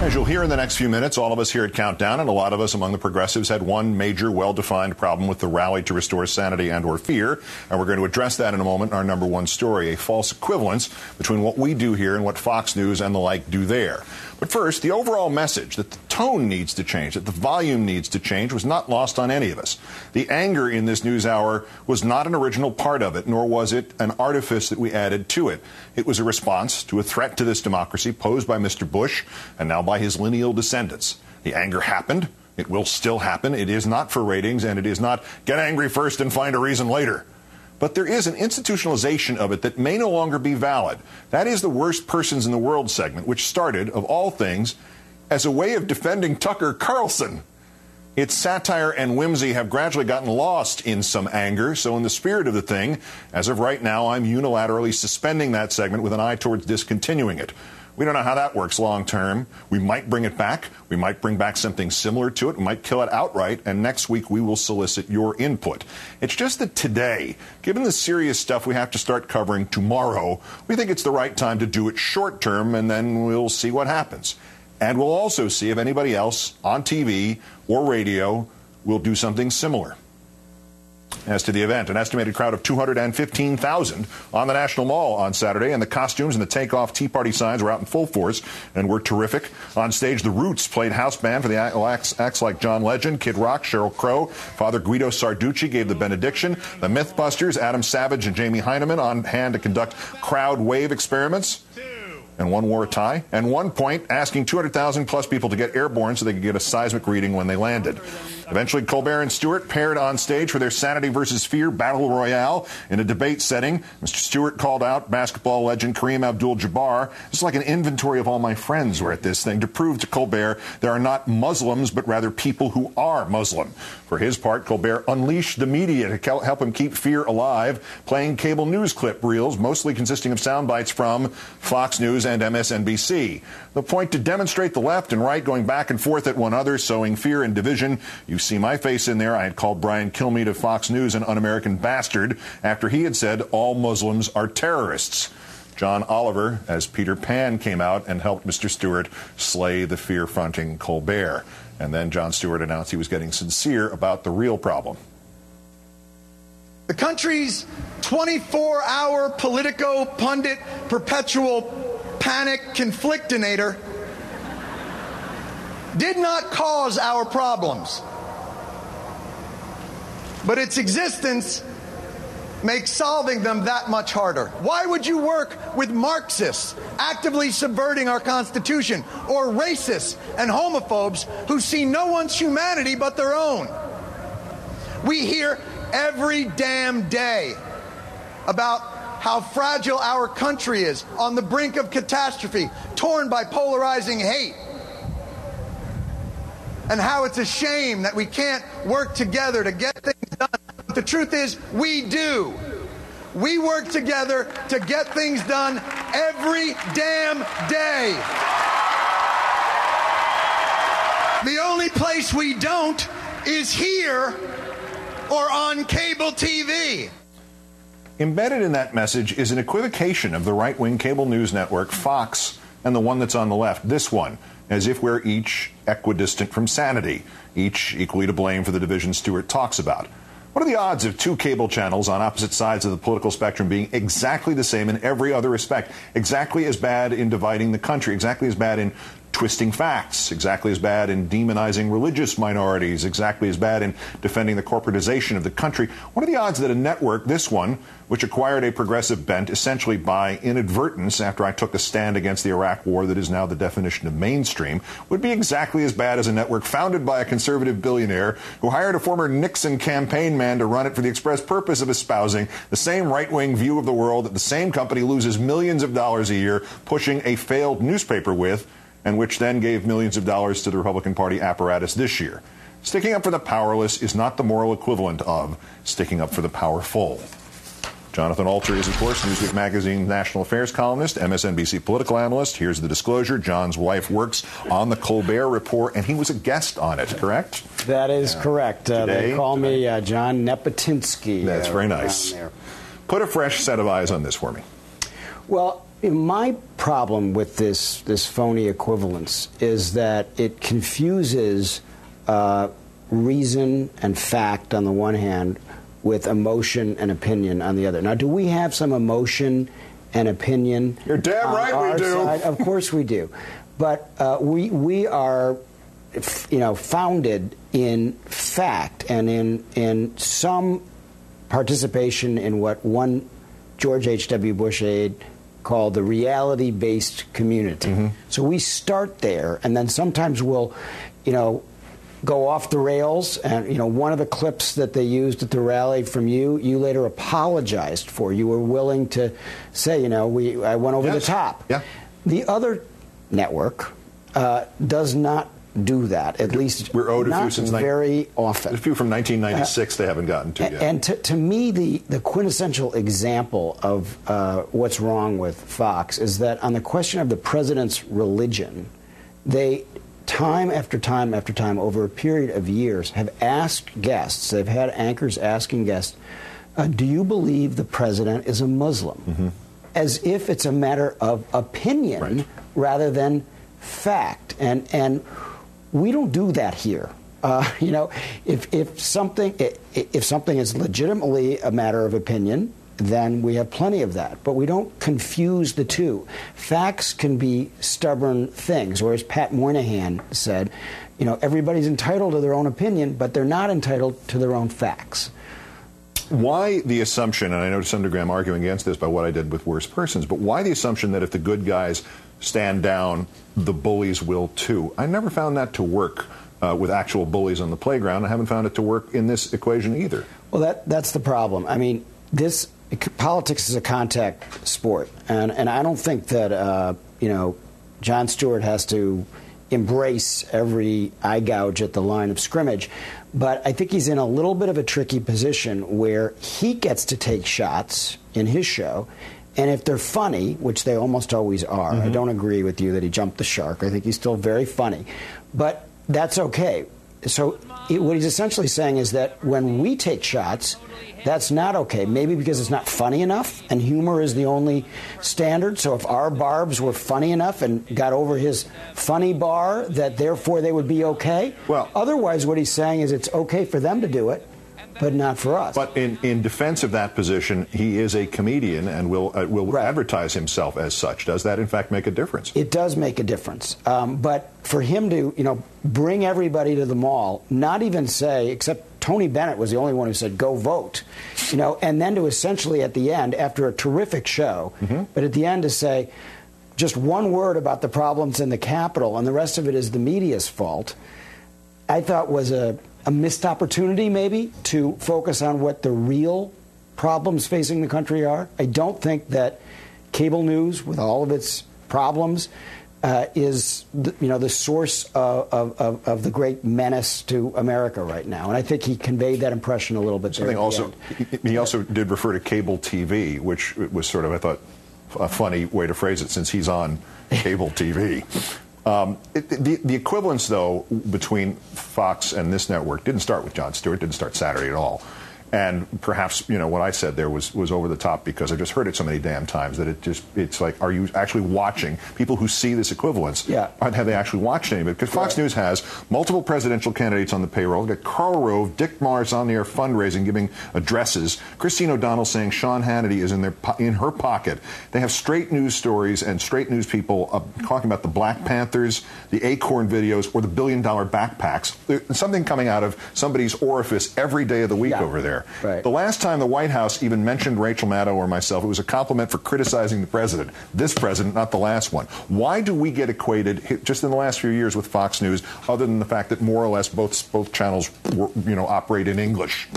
As you'll hear in the next few minutes, all of us here at Countdown and a lot of us among the progressives had one major, well-defined problem with the rally to restore sanity and or fear. And we're going to address that in a moment in our number one story, a false equivalence between what we do here and what Fox News and the like do there. But first, the overall message that the tone needs to change, that the volume needs to change, was not lost on any of us. The anger in this news hour was not an original part of it, nor was it an artifice that we added to it. It was a response to a threat to this democracy posed by Mr. Bush and now by his lineal descendants. The anger happened. It will still happen. It is not for ratings, and it is not get angry first and find a reason later. But there is an institutionalization of it that may no longer be valid. That is the worst persons in the world segment, which started, of all things, as a way of defending Tucker Carlson. Its satire and whimsy have gradually gotten lost in some anger, so in the spirit of the thing, as of right now, I'm unilaterally suspending that segment with an eye towards discontinuing it. We don't know how that works long term. We might bring it back. We might bring back something similar to it. We might kill it outright. And next week, we will solicit your input. It's just that today, given the serious stuff we have to start covering tomorrow, we think it's the right time to do it short term, and then we'll see what happens. And we'll also see if anybody else on TV or radio will do something similar. As to the event, an estimated crowd of 215,000 on the National Mall on Saturday, and the costumes and the takeoff Tea Party signs were out in full force and were terrific. On stage, the Roots played house band for the acts like John Legend, Kid Rock, Sheryl Crow. Father Guido Sarducci gave the benediction. The Mythbusters, Adam Savage and Jamie Heineman, on hand to conduct crowd wave experiments. And one wore a tie. And one point, asking 200,000 plus people to get airborne so they could get a seismic reading when they landed. Eventually, Colbert and Stewart paired on stage for their sanity versus fear battle royale in a debate setting. Mr. Stewart called out basketball legend Kareem Abdul-Jabbar. It's like an inventory of all my friends were at this thing to prove to Colbert there are not Muslims, but rather people who are Muslim. For his part, Colbert unleashed the media to help him keep fear alive, playing cable news clip reels, mostly consisting of sound bites from Fox News and MSNBC. The point to demonstrate the left and right going back and forth at one another, sowing fear and division. You see my face in there. I had called Brian Kilmeade of Fox News an un-American bastard after he had said all Muslims are terrorists. John Oliver, as Peter Pan, came out and helped Mr. Stewart slay the fear-fronting Colbert. And then Jon Stewart announced he was getting sincere about the real problem. The country's 24-hour Politico pundit perpetual panic conflictinator did not cause our problems, but its existence makes solving them that much harder. Why would you work with Marxists actively subverting our Constitution, or racists and homophobes who see no one's humanity but their own? We hear every damn day about how fragile our country is, on the brink of catastrophe, torn by polarizing hate, and how it's a shame that we can't work together to get things done. But the truth is, we do. We work together to get things done every damn day. The only place we don't is here or on cable TV. Embedded in that message is an equivocation of the right-wing cable news network, Fox, and the one that's on the left, this one, as if we're each equidistant from sanity, each equally to blame for the division Stewart talks about. What are the odds of two cable channels on opposite sides of the political spectrum being exactly the same in every other respect, exactly as bad in dividing the country, exactly as bad in twisting facts, exactly as bad in demonizing religious minorities, exactly as bad in defending the corporatization of the country? What are the odds that a network, this one, which acquired a progressive bent essentially by inadvertence after I took a stand against the Iraq war that is now the definition of mainstream, would be exactly as bad as a network founded by a conservative billionaire who hired a former Nixon campaign man to run it for the express purpose of espousing the same right-wing view of the world that the same company loses millions of dollars a year pushing a failed newspaper with, and which then gave millions of dollars to the Republican Party apparatus this year. Sticking up for the powerless is not the moral equivalent of sticking up for the powerful. Jonathan Alter is, of course, Newsweek Magazine's national affairs columnist, MSNBC political analyst. Here's the disclosure. John's wife works on the Colbert Report, and he was a guest on it, correct? That is correct. They call me John Nepetinsky. That's very nice. Put a fresh set of eyes on this for me. Well, My problem with this phony equivalence is that it confuses reason and fact on the one hand with emotion and opinion on the other. Now, do we have some emotion and opinion? You're damn right we do. Side? Of course we do. But we are, founded in fact and in some participation in what one George H.W. Bush aide called the reality-based community. Mm-hmm. So we start there, and then sometimes we'll, go off the rails. And, one of the clips that they used at the rally from you later apologized for. You were willing to say, I went over the top. Yeah. The other network does not do that, at least we're owed not a few since very often. A few from 1996 they haven't gotten to yet. And to me, the quintessential example of what's wrong with Fox is that on the question of the president's religion, they, time after time after time, over a period of years, have asked guests, they've had anchors asking guests, do you believe the president is a Muslim? Mm-hmm. As if it's a matter of opinion rather than fact. And we don't do that here. If something is legitimately a matter of opinion, then we have plenty of that. But we don't confuse the two. Facts can be stubborn things, or as Pat Moynihan said, everybody's entitled to their own opinion, but they're not entitled to their own facts. Why the assumption, and I know to some degree I'm arguing against this by what I did with Worst Persons, but why the assumption that if the good guys stand down, the bullies will too? I never found that to work with actual bullies on the playground. I haven't found it to work in this equation either. Well, that's the problem. I mean, politics is a contact sport, and I don't think that Jon Stewart has to embrace every eye gouge at the line of scrimmage. But I think he's in a little bit of a tricky position where he gets to take shots in his show, and if they're funny, which they almost always are, I don't agree with you that he jumped the shark. I think he's still very funny. But that's okay. So what he's essentially saying is that when we take shots, that's not okay. Maybe because it's not funny enough, and humor is the only standard. So if our barbs were funny enough and got over his funny bar, that therefore they would be okay. Well, otherwise, what he's saying is it's okay for them to do it, but not for us. But in defense of that position, he is a comedian and will advertise himself as such. Does that, in fact, make a difference? It does make a difference. But for him to, bring everybody to the mall, not even say, except Tony Bennett was the only one who said, go vote, and then to essentially at the end, after a terrific show, but at the end to say just one word about the problems in the Capitol and the rest of it is the media's fault, I thought was a missed opportunity maybe to focus on what the real problems facing the country are. I don't think that cable news, with all of its problems, is the source of the great menace to America right now. And I think he conveyed that impression a little bit there. He also did refer to cable TV, which was sort of, I thought, a funny way to phrase it since he's on cable TV. The equivalence, though, between Fox and this network didn't start with Jon Stewart, didn't start Saturday at all. And perhaps, what I said there was over the top because I've just heard it so many damn times that it's like, are you actually watching? People who see this equivalence, have they actually watched any of it? Because Fox News has multiple presidential candidates on the payroll. They've got Karl Rove, Dick Morris on the air fundraising, giving addresses. Christine O'Donnell saying Sean Hannity is in her pocket. They have straight news stories and straight news people talking about the Black Panthers, the Acorn videos, or the $1 billion backpacks. There's something coming out of somebody's orifice every day of the week over there. Right. The last time the White House even mentioned Rachel Maddow or myself, it was a compliment for criticizing the president. This president, not the last one. Why do we get equated just in the last few years with Fox News, other than the fact that more or less both channels operate in English?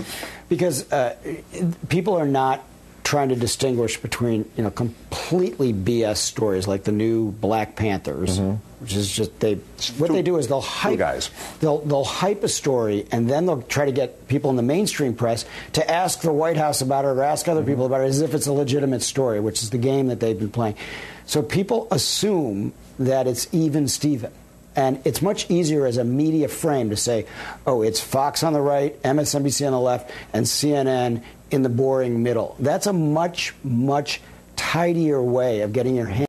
Because people are not trying to distinguish between completely BS stories like the new Black Panthers, which is just they do is they'll hype a story and then they'll try to get people in the mainstream press to ask the White House about it or ask other people about it as if it's a legitimate story, which is the game that they've been playing. So people assume that it's even Steven. And it's much easier as a media frame to say, oh, it's Fox on the right, MSNBC on the left, and CNN in the boring middle. That's a much, much tidier way of getting your hands